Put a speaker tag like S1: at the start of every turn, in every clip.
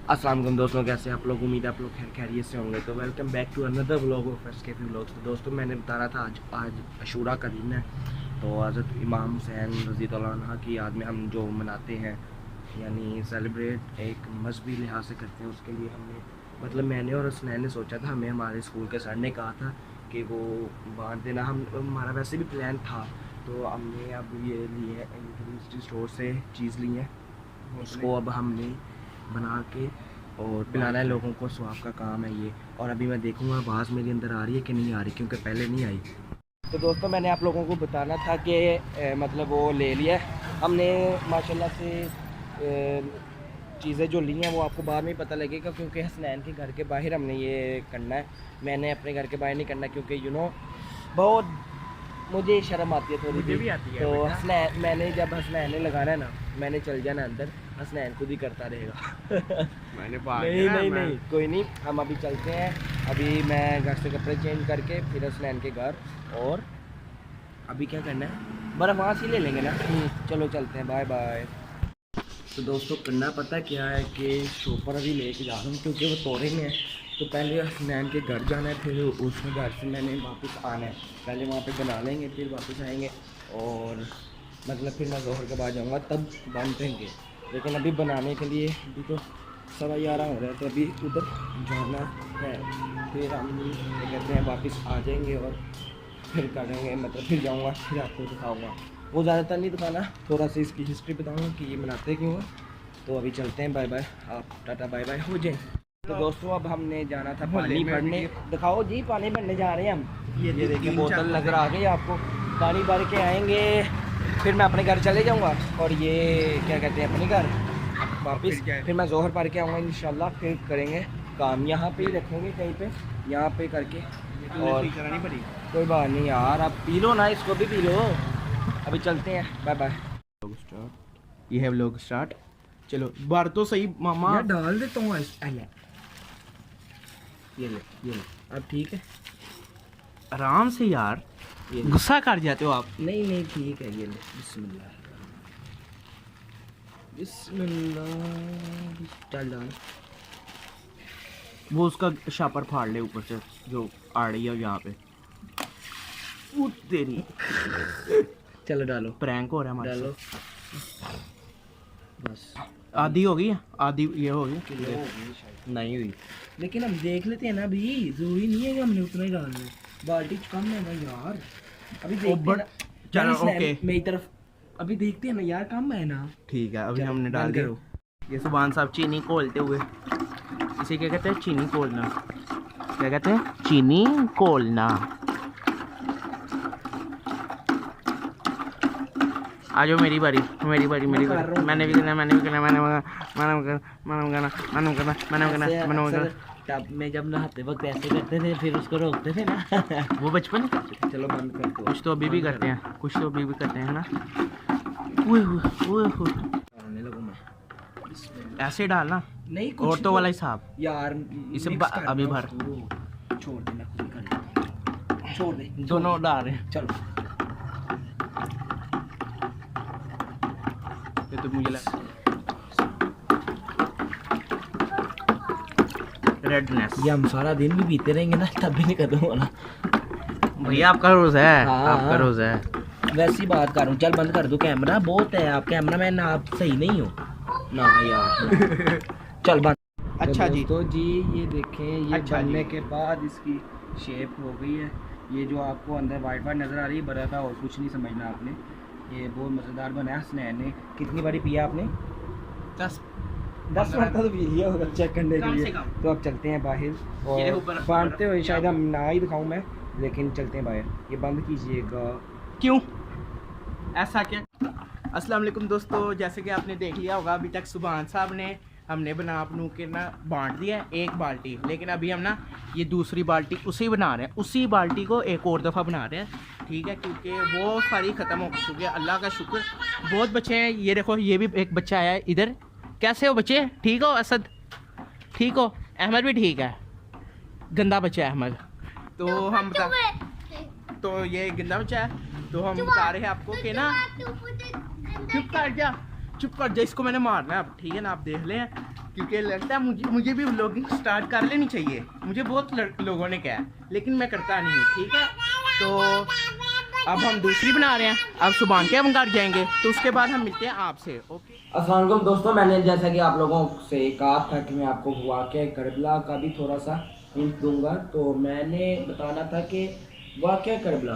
S1: अस्सलाम वालेकुम दोस्तों, कैसे आप लोग? उम्मीद है आप लोग खैरियत से होंगे। तो welcome back to another vlog of SKP vlogs. तो दोस्तों, मैंने बता रहा था आज अशूरा का दिन है। तो हज़रत इमाम हुसैन रज़ी अल्लाह अन्हु की याद में हम जो मनाते हैं, यानी सेलिब्रेट एक मजहबी लिहाज से करते हैं। उसके लिए हमने मैंने और हसनैन ने सोचा था, हमें हमारे स्कूल के सर ने कहा था कि वो बांट देना। हमारा वैसे भी प्लान था। तो हमने अब ये लिए यूनिवर्सिटी स्टोर से चीज़ ली है, उसको अब हमने बना के और पिलाना है लोगों को। स्वाब का काम है ये। और अभी मैं देखूंगा आवाज़ मेरी अंदर आ रही है कि नहीं आ रही, क्योंकि पहले नहीं आई। तो दोस्तों, मैंने आप लोगों को बताना था कि वो ले लिया हमने माशाल्लाह से। चीज़ें जो ली हैं वो आपको बाद में पता लगेगा, क्योंकि हसनैन के घर के बाहर हमने ये करना है। मैंने अपने घर के बाहर नहीं करना, क्योंकि बहुत मुझे शर्म आती है थोड़ी सी भी आती है। तो हसनैन, मैंने जब हसनैन ने लगाना है ना, मैंने चल जाना अंदर, हसनैन खुद ही करता रहेगा।
S2: मैंने
S1: नहीं, कोई नहीं, हम अभी चलते हैं। अभी मैं घर से कपड़े चेंज करके फिर हसनैन के घर, और अभी क्या करना है, बर्फ़ वहाँ से ले लेंगे ना। चलो चलते हैं, बाय बाय। तो दोस्तों, करना पता क्या है कि शॉपर अभी लेके जा रहा हूँ, क्योंकि वो तोरे में है। तो पहले हसनैन के घर जाना है, फिर उसके घर से मैंने वापस आना है। पहले वहाँ पे बना लेंगे, फिर वापस आएंगे, और फिर मैं जोहर के बाद जाऊँगा, तब बांधेंगे। लेकिन अभी बनाने के लिए अभी तो 11:15 हो रहा है, तो अभी उधर जाना है। फिर हम क्या कहते हैं, वापस आ जाएंगे और फिर करेंगे, फिर जाऊँगा, फिर आपको दिखाऊँगा। वो ज़्यादातर नहीं दिखाना, थोड़ा सा इसकी हिस्ट्री बताऊँगा कि ये बनाते क्यों हैं। तो अभी चलते हैं, बाय बाय। आप टाटा बाय बाय हो जाए। तो दोस्तों, अब हमने जाना था पानी भरने। दिखाओ जी, पानी भरने जा रहे हैं हम। ये देखिए, बोतल नज़र आ गई आपको। पानी भर के आएंगे, फिर मैं अपने घर चले जाऊंगा, और ये क्या कहते हैं, अपने घर वापस। फिर मैं जोहर पढ़ के आऊँगा इंशाल्लाह। फिर करेंगे काम, यहाँ पे ही रखेंगे कहीं पे, यहाँ पे करके। और कोई बात नहीं यार, आप पी लो ना, इसको भी पी लो। अभी चलते हैं, बाय बाय।
S2: ये है व्लॉग स्टार्ट। चलो बार तो सही मामा।
S1: यार डाल देता हूँ, ये ले अब ठीक है।
S2: आराम से यार, गुस्सा कर जाते हो आप।
S1: नहीं ठीक है, ये ले। बिस्मिल्लाह चल डाल।
S2: वो उसका शापर फाड़ ले ऊपर से, जो आ रही है यहाँ पे। तेरी
S1: चलो डालो,
S2: प्रैंक हो रहा है हमारे
S1: डालो
S2: साथ।
S1: बस।
S2: आधी हो गई है, आधी ये हो गई।
S1: नहीं हुई, लेकिन हम देख लेते हैं ना। अभी जरूरी नहीं है कि हमने उतना ही डालना है, बाल्टी कम है ना यार। अभी देखते हैं ना।
S2: चलो ओके,
S1: मेरी तरफ अभी देखते हैं ना यार, कम है ना।
S2: ठीक है, अभी
S1: चलो,
S2: हमने डाल
S1: बंद
S2: दिया।
S1: करो।
S2: ये सुभान साहब चीनी घोलते हुए, इसे क्या कहते हैं, चीनी घोलना। क्या कहते हैं, चीनी घोलना। आ जाओ, मेरी बारी मेरी बारी। मैंने भी करना।
S1: टब में जब नहाते वक्त ऐसे करते थे, फिर उसको रोकते थे ना।
S2: वो बचपन में।
S1: चलो बंद कर दो।
S2: कुछ तो अभी भी करते हैं, कुछ तो अभी भी करते हैं ना। ओए
S1: डालने लगूं मैं।
S2: ऐसे डालना,
S1: नहीं, कुछ
S2: औरतों वाला हिसाब
S1: यार।
S2: इसे
S1: mix कर
S2: अभी
S1: दो
S2: भर।
S1: उसको। छोड़ दे, मैं खुद ही कर लेता हूं। छोड़ दे,
S2: दोनों डाल रहे हैं।
S1: चलो।
S2: ये तो मुझे लगा रेडनेस।
S1: ये हम सारा दिन भी पीते रहेंगे ना, तब भी नहीं खत्म होना।
S2: भैया आपका रोज है,
S1: हाँ,
S2: आपका रोज है।
S1: वैसी बात कर रहा हूँ। चल बंद कर दो, कैमरा बहुत है। आप कैमरा मैन, आप सही नहीं हो ना यार। चल बंद।
S2: अच्छा जी,
S1: तो जी ये देखें, ये
S2: अच्छा
S1: बनने
S2: जी।
S1: के बाद इसकी शेप हो गई है। ये जो आपको अंदर वाइट नज़र आ रही है, बड़ा था, और कुछ नहीं समझना आपने। ये बहुत मज़ेदार बना है। हसनैन ने कितनी बारी पिया आपने?
S2: 10
S1: मरतबा तो पी लिया होगा, चेक करने के
S2: कम
S1: लिए।
S2: से कम।
S1: तो अब चलते हैं बाहर,
S2: ये
S1: और
S2: ऊपर-
S1: बांधते हुए शायद हम ना ही दिखाऊं मैं, लेकिन चलते हैं बाहर। ये बंद कीजिएगा।
S2: क्यों ऐसा क्या? अस्सलाम वालेकुम दोस्तों, जैसे कि आपने देख लिया होगा, अभी तक सुभान साहब ने हमने बना बनू के ना बांट दिया है एक बाल्टी। लेकिन अभी हम ना ये दूसरी बाल्टी उसी बना रहे हैं, उसी बाल्टी को एक और दफ़ा बना रहे हैं, ठीक है, क्योंकि वो सारी ख़त्म हो चुकी है। अल्लाह का शुक्र, बहुत बच्चे हैं। ये देखो, ये भी एक बच्चा आया है इधर। कैसे हो बच्चे? ठीक हो? असद ठीक हो? अहमद भी ठीक है। गंदा बच्चा है अहमद। तो हम बता, तो ये गंदा बच्चा है, तो हम बता रहे हैं आपको कि ना, चुप कर जा, इसको मैंने मारना है अब, ठीक है ना। आप देख लें, क्योंकि लगता है मुझे भी व्लॉगिंग स्टार्ट कर लेनी चाहिए। मुझे बहुत लोगों ने कहा लेकिन मैं करता नहीं हूँ। ठीक है, तो अब हम दूसरी बना रहे हैं। अब सुभान के हम घर जाएंगे तो उसके बाद हम मिलते हैं आपसे। ओके,
S1: अस्सलाम वालेकुम दोस्तों, मैंने जैसा कि आप लोगों से कहा था कि मैं आपको वाक़या करबला का भी थोड़ा सा हिंट दूंगा। तो मैंने बताना था कि वाक़या करबला,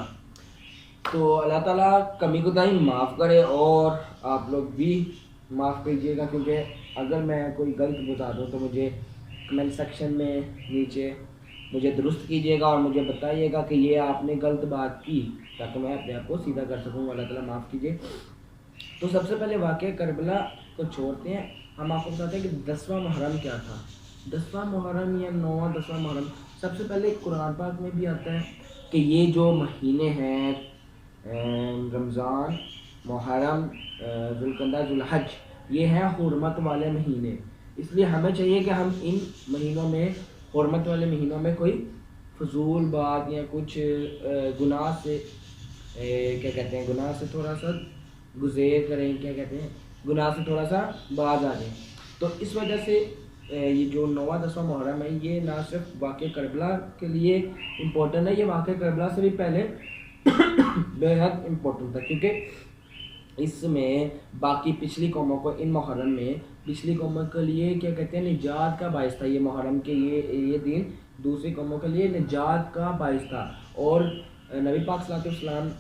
S1: तो अल्लाह ताला कमी कोताही माफ़ करे और आप लोग भी माफ़ कीजिएगा, क्योंकि अगर मैं कोई गलत बता दूँ तो मुझे कमेंट सेक्शन में नीचे मुझे दुरुस्त कीजिएगा और मुझे बताइएगा कि ये आपने गलत बात की, ताकि मैं अपने आप को सीधा कर सकूँ। अल्लाह ताला माफ़ कीजिए। तो सबसे पहले वाक़या करबला को छोड़ते हैं, हम आपको बताते हैं कि 10वां मुहर्रम क्या था। 10वां मुहर्रम या 9वां 10वां मुहर्रम, सबसे पहले कुरान पाक में भी आता है कि ये जो महीने हैं रमज़ान, मुहर्रम, ज़ुल्क़अदा, ज़ुल्हज, ये हैं हुर्मत वाले महीने। इसलिए हमें चाहिए कि हम इन महीनों में, हुर्मत वाले महीनों में कोई फजूल बात या कुछ गुनाह से क्या कहते हैं, गुनाह से थोड़ा सा गुज़ेर करें, क्या कहते हैं, गुनाह से थोड़ा सा बाज आ जाए। तो इस वजह से ये जो 9वां 10वां मुहर्रम है, ये ना सिर्फ वाक़या करबला के लिए इम्पोर्टेंट है, ये वाक़या करबला से भी पहले बेहद इम्पोर्टेंट था, क्योंकि इसमें बाकी पिछली कौमों को, इन मुहर्रम में पिछली कौमों के लिए क्या कहते हैं, निजात का बाइस था। ये मुहर्रम के ये दिन दूसरी कौमों के लिए निजात का बाइस था। और नबी पाक सल्लल्लाहु अलैहि वसल्लम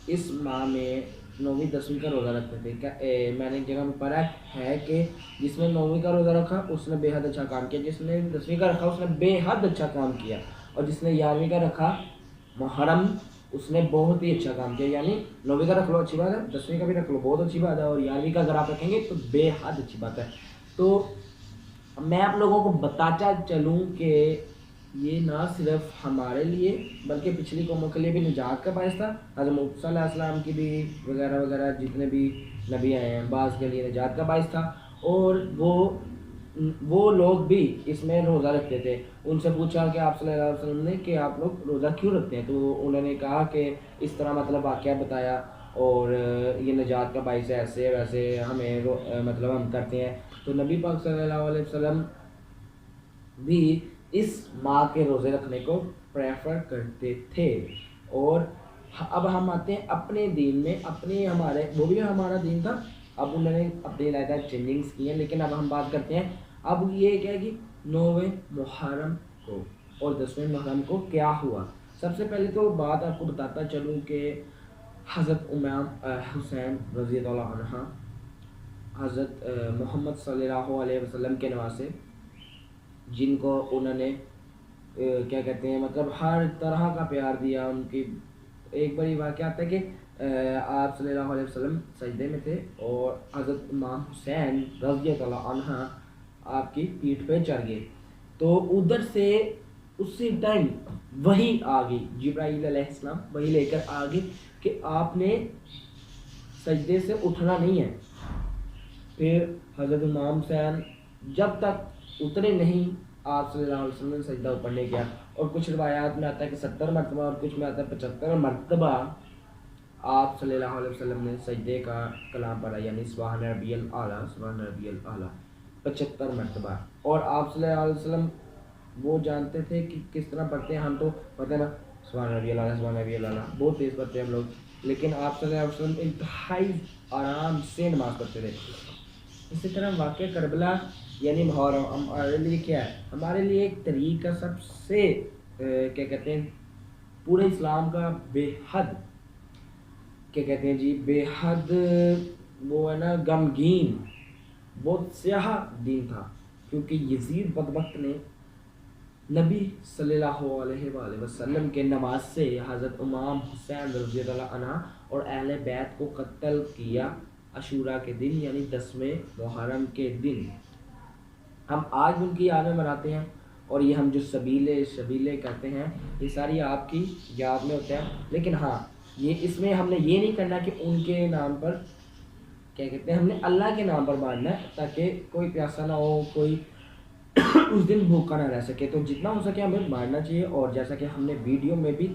S1: इस माह में 9वीं 10वीं का रोज़ा रखते थे। क्या मैंने एक जगह में पढ़ा है कि जिसने 9वीं का रोज़ा रखा उसने बेहद अच्छा काम किया, जिसने 10वीं का रखा उसने बेहद अच्छा काम किया, और जिसने 11वीं का रखा मुहर्रम उसने बहुत ही अच्छा काम किया। यानी 9वीं का रख लो अच्छी बात है, 10वीं का भी रख लो बहुत अच्छी बात है, और 11वीं का अगर आप रखेंगे तो बेहद अच्छी बात है। तो मैं आप लोगों को बताता चलूँ कि ये ना सिर्फ हमारे लिए बल्कि पिछली कौमों के लिए भी निजात का बायस था। हज़रत मूसा सल्लल्लाहु अलैहि वसल्लम की भी वगैरह वगैरह जितने भी नबी आए हैं, बाज़ के लिए निजात का बायस था। और वो लोग भी इसमें रोज़ा रखते थे। उनसे पूछा कि आप सल्लल्लाहु अलैहि वसल्लम ने कि आप लोग रोज़ा क्यों रखते हैं, तो उन्होंने कहा कि इस तरह मतलब वाक़या बताया, और ये निजात का बायस है, ऐसे वैसे हमें मतलब हम करते हैं। तो नबी पाक सल्लल्लाहु अलैहि वसल्लम भी इस माह के रोज़े रखने को प्रेफर करते थे। और अब हम आते हैं अपने दीन में, अपने हमारे वो भी हमारा दीन था, अब उन्होंने अपनी लाइफ चेंजिंग्स की हैं। लेकिन अब हम बात करते हैं, अब ये क्या है कि 9वें मुहर्रम को और 10वें मुहर्रम को क्या हुआ। सबसे पहले तो बात आपको बताता चलूँ कि हज़रत इमाम हुसैन रज़ी अल्लाह अन्हा, हज़रत मोहम्मद सल्लल्लाहु अलैहि वसल्लम के नवासे, जिनको उन्होंने क्या कहते हैं, मतलब हर तरह का प्यार दिया। उनकी एक बारी वाक़या आता है कि आप सल्लल्लाहु अलैहि वसल्लम सजदे में थे और हज़रत इमाम हुसैन रज़ी अल्लाह अन्हा आपकी पीठ पे चढ़ गए। तो उधर से उसी टाइम वही आ गई, जिब्राईल अलैहिस्सलाम वही लेकर आ गई कि आपने सजदे से उठना नहीं है। फिर हज़रत इमाम हुसैन जब तक उतरे नहीं, आप सल्लल्लाहु अलैहि वसल्लम सजदा ऊपर नहीं किया। और कुछ रिवायात में आता है कि 70 मरतबा और कुछ में आता है 75 मरतबा आप सल्लल्लाहु अलैहि वसल्लम ने सजदे का कलाम पढ़ा, यानी सुभान रब्बियल आला, सुभान रब्बियल आला 75 मरतबा। और आप सल्लल्लाहु अलैहि वसल्लम वो जानते थे कि किस तरह पढ़ते हैं। हम तो पढ़ते हैं ना सुभान रब्बियल आला, सुभान रब्बियल आला, बहुत तेज़ पढ़ते हैं हम लोग, लेकिन आप सल्लल्लाहु अलैहि वसल्लम इंतहाई आराम से नमाज़ पढ़ते थे। इसी तरह वाक़या करबला यानी मुहर्रम हमारे लिए क्या है, हमारे लिए एक तरीका सबसे क्या कहते हैं, पूरे इस्लाम का बेहद क्या कहते हैं जी, बेहद वो है ना गमगीन, बहुत स्याह दिन था। क्योंकि यजीद बदबख्त ने नबी सल्लल्लाहु अलैहि वसल्लम के नमाज से हज़रत इमाम हुसैन रज़ी अल्लाह अन्हा और अहले बैत को कत्ल किया अशूरा के दिन, यानी 10वें मुहर्रम के दिन। हम आज उनकी याद में मनाते हैं, और ये हम जो शबीले करते हैं ये सारी आपकी याद में होते हैं। लेकिन हाँ, ये इसमें हमने ये नहीं करना कि उनके नाम पर क्या कहते हैं, हमने अल्लाह के नाम पर बांधना है, ताकि कोई प्यासा ना हो, कोई उस दिन भूखा ना रह सके। तो जितना हो सके हमें बांटना चाहिए। और जैसा कि हमने वीडियो में भी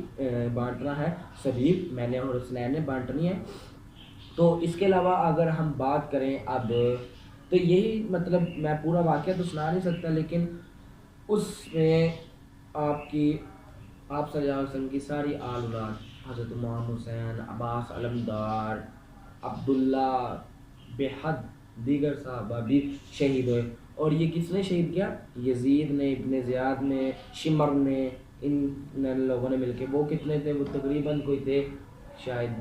S1: बांटना है, सभी मैंने और हुसनैन ने बांटनी है। तो इसके अलावा अगर हम बात करें अब तो यही मतलब मैं पूरा वाक़या तो सुना नहीं सकता, लेकिन उसमें आपकी आप सल्लल्लाहु अलैहि वसल्लम की सारी आल औलाद, हज़रत इमाम हुसैन, अब्बास अलमदार, अब्दुल्ला, बेहद दीगर साहबा भी शहीद हुए। और ये किसने शहीद किया? यजीद ने, इब्ने ज़ियाद ने, शिमर ने, इन लोगों ने मिलके। वो कितने थे? वो तकरीबन कोई थे शायद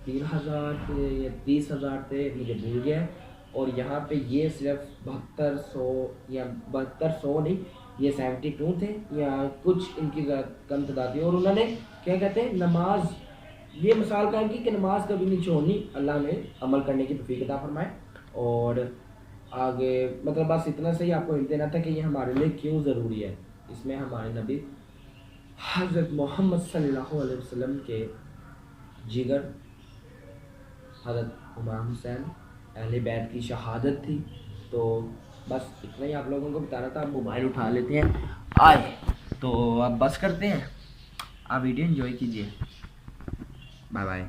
S1: 3000 थे या 30,000 थे, मुझे भूल गया है। और यहाँ पे ये सिर्फ 7200 या 7200 नहीं, ये 72 थे या कुछ इनकी कम तादाद थी। और उन्होंने क्या कहते हैं, नमाज, ये मिसाल कायम की कि नमाज कभी नहीं छोड़नी। अल्लाह ने अमल करने की तौफीक अता फरमाए। और आगे मतलब बस इतना सही आपको हिंट देना था कि ये हमारे लिए क्यों ज़रूरी है। इसमें हमारे नबी हज़रत मोहम्मद सल्लल्लाहु अलैहि वसल्लम के जिगर हज़रत इमाम हुसैन अहले बैत की शहादत थी। तो बस इतना ही आप लोगों को बताना था। आप मोबाइल उठा लेते हैं, आए तो अब बस करते हैं। आप वीडियो एंजॉय कीजिए। Bye bye.